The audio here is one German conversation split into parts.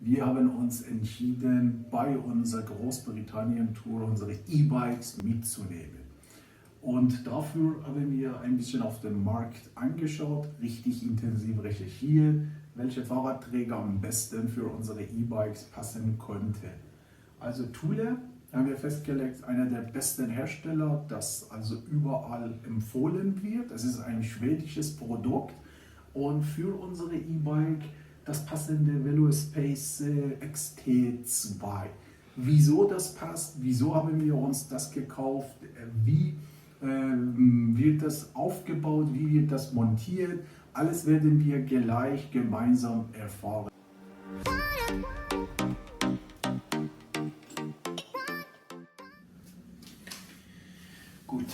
Wir haben uns entschieden, bei unserer Großbritannien-Tour unsere E-Bikes mitzunehmen. Und dafür haben wir ein bisschen auf den Markt angeschaut, richtig intensiv recherchiert, welche Fahrradträger am besten für unsere E-Bikes passen könnte. Also Thule haben wir festgelegt, einer der besten Hersteller, das also überall empfohlen wird. Es ist ein schwedisches Produkt und für unsere E-Bike das passende VeloSpace XT2. Wieso das passt, wieso haben wir uns das gekauft, wie wird das aufgebaut, wie wird das montiert, alles werden wir gleich gemeinsam erfahren. Gut,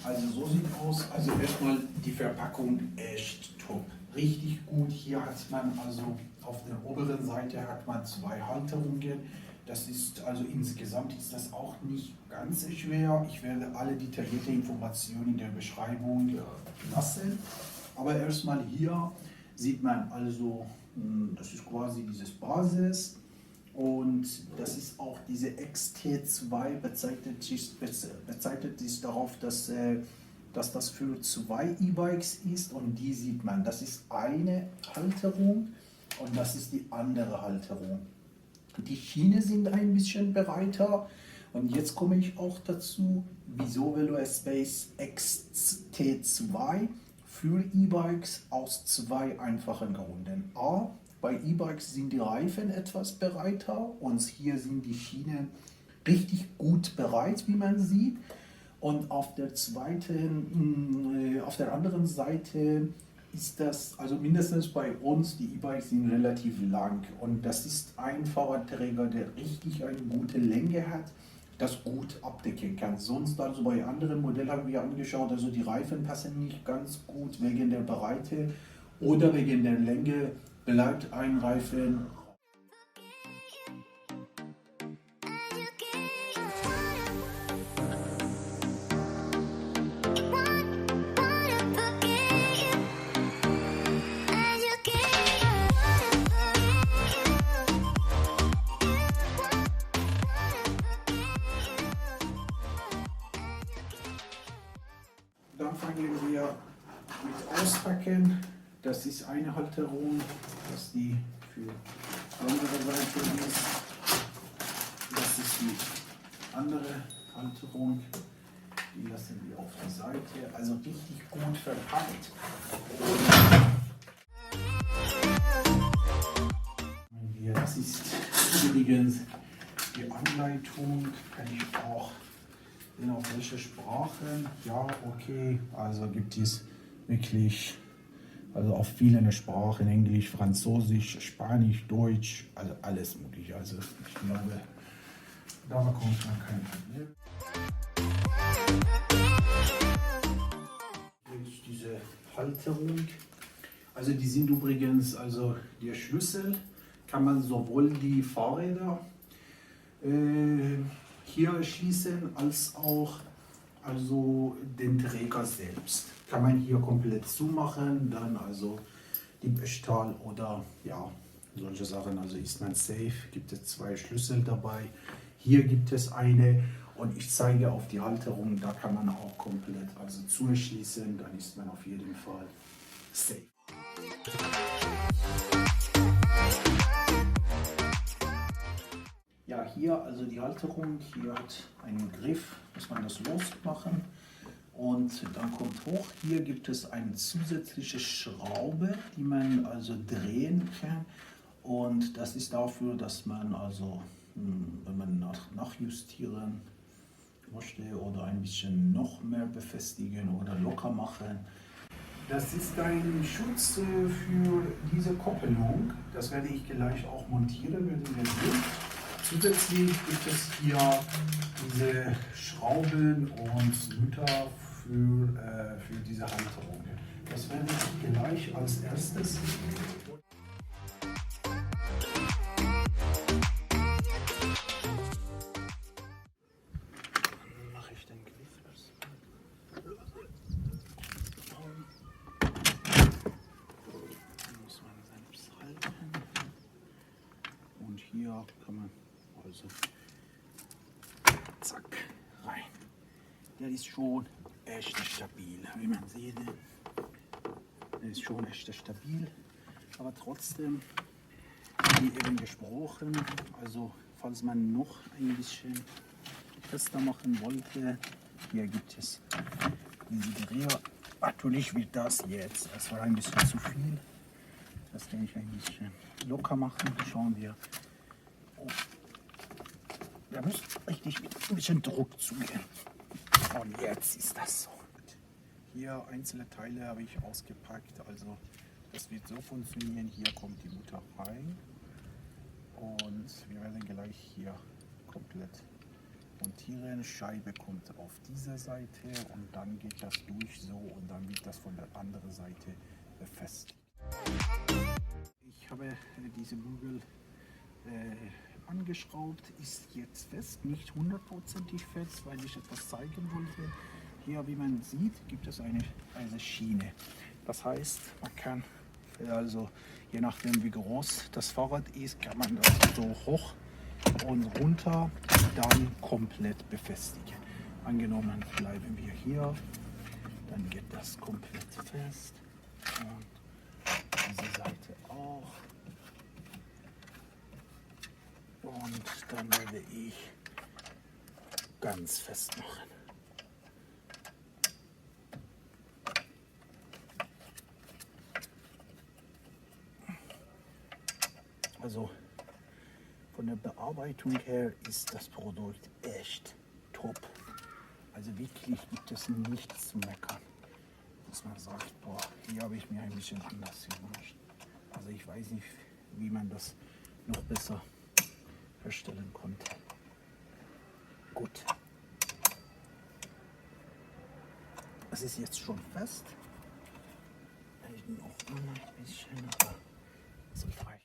also so sieht aus, also erstmal die Verpackung echt top, richtig gut. Hier hat man also auf der oberen Seite hat man 2 Halterungen. Das ist also insgesamt ist das auch nicht ganz schwer. Ich werde alle detaillierte Informationen in der Beschreibung lassen. Aber erstmal hier sieht man also, das ist quasi dieses Basis. Und das ist auch diese XT2 bezeichnet sich darauf, dass das für 2 E-Bikes ist und die sieht man. Das ist eine Halterung und das ist die andere Halterung. Die Schiene sind ein bisschen breiter und jetzt komme ich auch dazu, wieso VeloSpace XT2 für E-Bikes aus 2 einfachen Gründen. A, bei E-Bikes sind die Reifen etwas breiter und hier sind die Schienen richtig gut bereit, wie man sieht. Und auf der anderen Seite ist das, also mindestens bei uns, die E-Bikes sind relativ lang und das ist ein Fahrradträger, der richtig eine gute Länge hat, das gut abdecken kann. Sonst also bei anderen Modellen haben wir angeschaut, also die Reifen passen nicht ganz gut wegen der Breite oder wegen der Länge bleibt ein Reifen. Dann fangen wir mit Auspacken. Das ist eine Halterung, das die für die andere Seite ist. Das ist die andere Halterung. Die lassen wir auf der Seite. Also richtig gut verpackt. Das ist übrigens die Anleitung. Kann ich auch auf welche Sprachen? Ja, okay. Also gibt es wirklich, also auf vielen Sprachen, Englisch, Französisch, Spanisch, Deutsch, also alles mögliche. Also ich glaube, da bekommt man kein Problem. Jetzt diese Halterung. Also die sind übrigens, also der Schlüssel kann man sowohl die Fahrräder hier schließen, als auch also den Träger selbst. Kann man hier komplett zumachen, dann also Diebstahl oder ja, solche Sachen, also ist man safe, gibt es 2 Schlüssel dabei. Hier gibt es eine und ich zeige auf die Halterung, da kann man auch komplett also zuschließen, dann ist man auf jeden Fall safe. Ja, hier also die Halterung, hier hat einen Griff, muss man das losmachen und dann kommt hoch. Hier gibt es eine zusätzliche Schraube, die man also drehen kann und das ist dafür, dass man also, wenn man nachjustieren möchte oder ein bisschen noch mehr befestigen oder locker machen. Das ist ein Schutz für diese Koppelung, das werde ich gleich auch montieren, werden wir sehen. Zusätzlich gibt es hier diese Schrauben und Mütter für diese Halterung. Das werde ich gleich als erstes. Mache ich den Griff erst. Muss man selbst halten. hier kann man also zack rein. Der ist schon echt stabil, wie man sieht. Der ist schon echt stabil, aber trotzdem, wie eben gesprochen, also falls man noch ein bisschen fester machen wollte, hier gibt es diese Dreher. Natürlich wird das jetzt, das war ein bisschen zu viel. Das kann ich ein bisschen locker machen. Schauen wir. Oh. Da muss richtig mit ein bisschen Druck zugehen. Und jetzt ist das so. Hier einzelne Teile habe ich ausgepackt. Also das wird so funktionieren. Hier kommt die Mutter rein. Und wir werden gleich hier komplett montieren. Scheibe kommt auf diese Seite und dann geht das durch so und dann wird das von der anderen Seite befestigt. Ich habe diese Bügel angeschraubt, ist jetzt fest, nicht hundertprozentig fest, weil ich etwas zeigen wollte. Hier, wie man sieht, gibt es eine Schiene. Das heißt, man kann, also je nachdem wie groß das Fahrrad ist, kann man das so hoch und runter dann komplett befestigen. Angenommen bleiben wir hier, dann geht das komplett fest und diese Seite auch. Und dann werde ich ganz fest machen. Also von der Bearbeitung her ist das Produkt echt top. Also wirklich gibt es nichts zu meckern. Dass man sagt, boah, hier habe ich mir ein bisschen anders gewünscht. Also ich weiß nicht, wie man das noch besser herstellen konnte. Gut. Es ist jetzt schon fest. Ich noch mal ein bisschen, aber das reicht.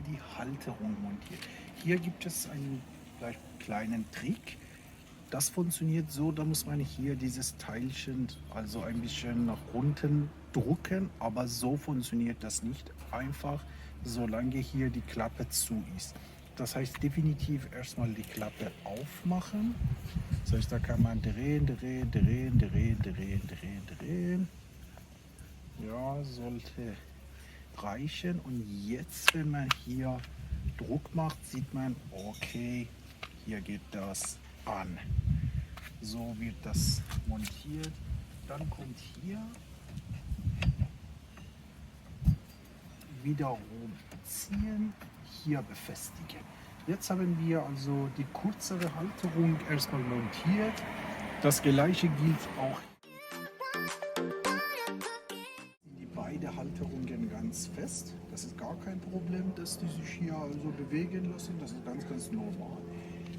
Die Halterung montiert. Hier gibt es einen kleinen Trick. Das funktioniert so, da muss man hier dieses Teilchen also ein bisschen nach unten drücken, aber so funktioniert das nicht einfach, solange hier die Klappe zu ist. Das heißt definitiv erstmal die Klappe aufmachen. Das heißt, da kann man drehen. Ja, sollte reichen. Und jetzt, wenn man hier Druck macht, sieht man, okay, hier geht das an. So wird das montiert. Dann kommt hier wiederum ziehen, hier befestigen. Jetzt haben wir also die kürzere Halterung erstmal montiert. Das gleiche gilt auch. Die beiden Halterungen ganz fest. Das ist gar kein Problem, dass die sich hier also bewegen lassen. Das ist ganz normal.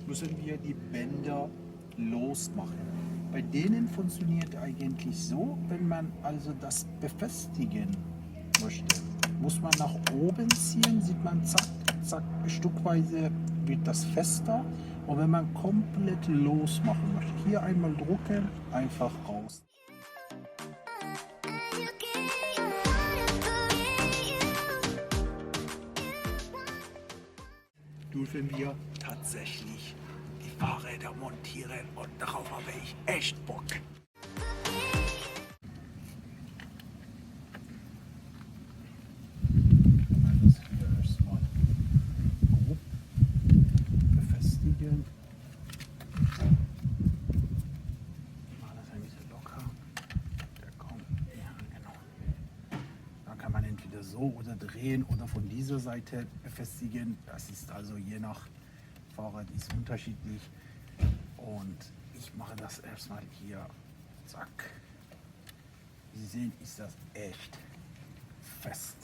Müssen wir die Bänder losmachen. Bei denen funktioniert eigentlich so, wenn man also das befestigen möchte, muss man nach oben ziehen, sieht man zack, zack, stückweise wird das fester. Und wenn man komplett losmachen möchte, hier einmal drücken, einfach raus. Dürfen wir tatsächlich die Fahrräder montieren und darauf habe ich echt Bock. Das hier erstmal grob befestigen. Mal das ein bisschen locker. Der kommt, ja genau. Da kann man entweder so oder drehen oder von dieser Seite befestigen. Das ist also je nach Fahrrad ist unterschiedlich. Und ich mache das erstmal hier, zack. Wie Sie sehen, ist das echt fest.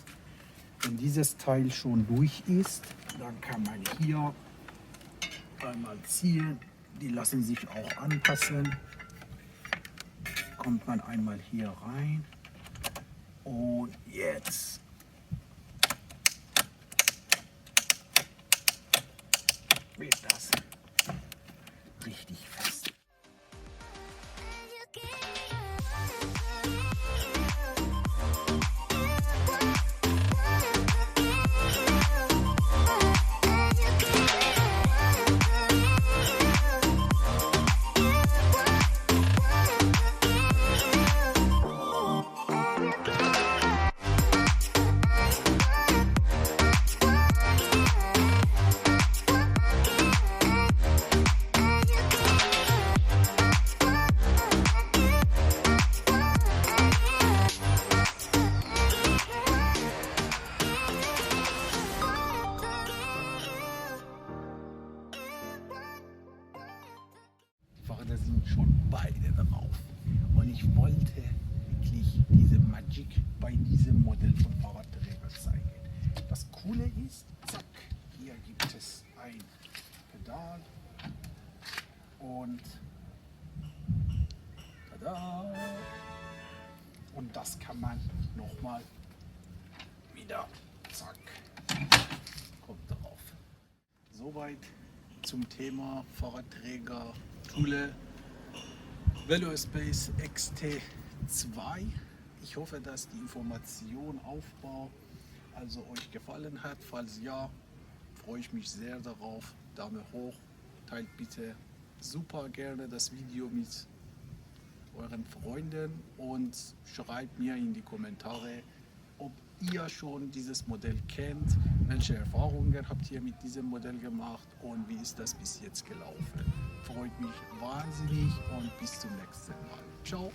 Wenn dieses Teil schon durch ist, dann kann man hier einmal ziehen. Die lassen sich auch anpassen. Kommt man einmal hier rein. Und jetzt wird das richtig fest. Da sind schon beide drauf. Und ich wollte wirklich diese Magic bei diesem Modell von Fahrradträger zeigen. Das Coole ist, zack, hier gibt es ein Pedal und tada! Und das kann man nochmal wieder, zack, kommt drauf. Soweit zum Thema Fahrradträger Thule VeloSpace XT2. Ich hoffe, dass die Information, Aufbau also euch gefallen hat. Falls ja, freue ich mich sehr darauf. Daumen hoch, teilt bitte super gerne das Video mit euren Freunden und schreibt mir in die Kommentare, ob ihr schon dieses Modell kennt, welche Erfahrungen habt ihr mit diesem Modell gemacht und wie ist das bis jetzt gelaufen. Freut mich wahnsinnig und bis zum nächsten Mal. Ciao!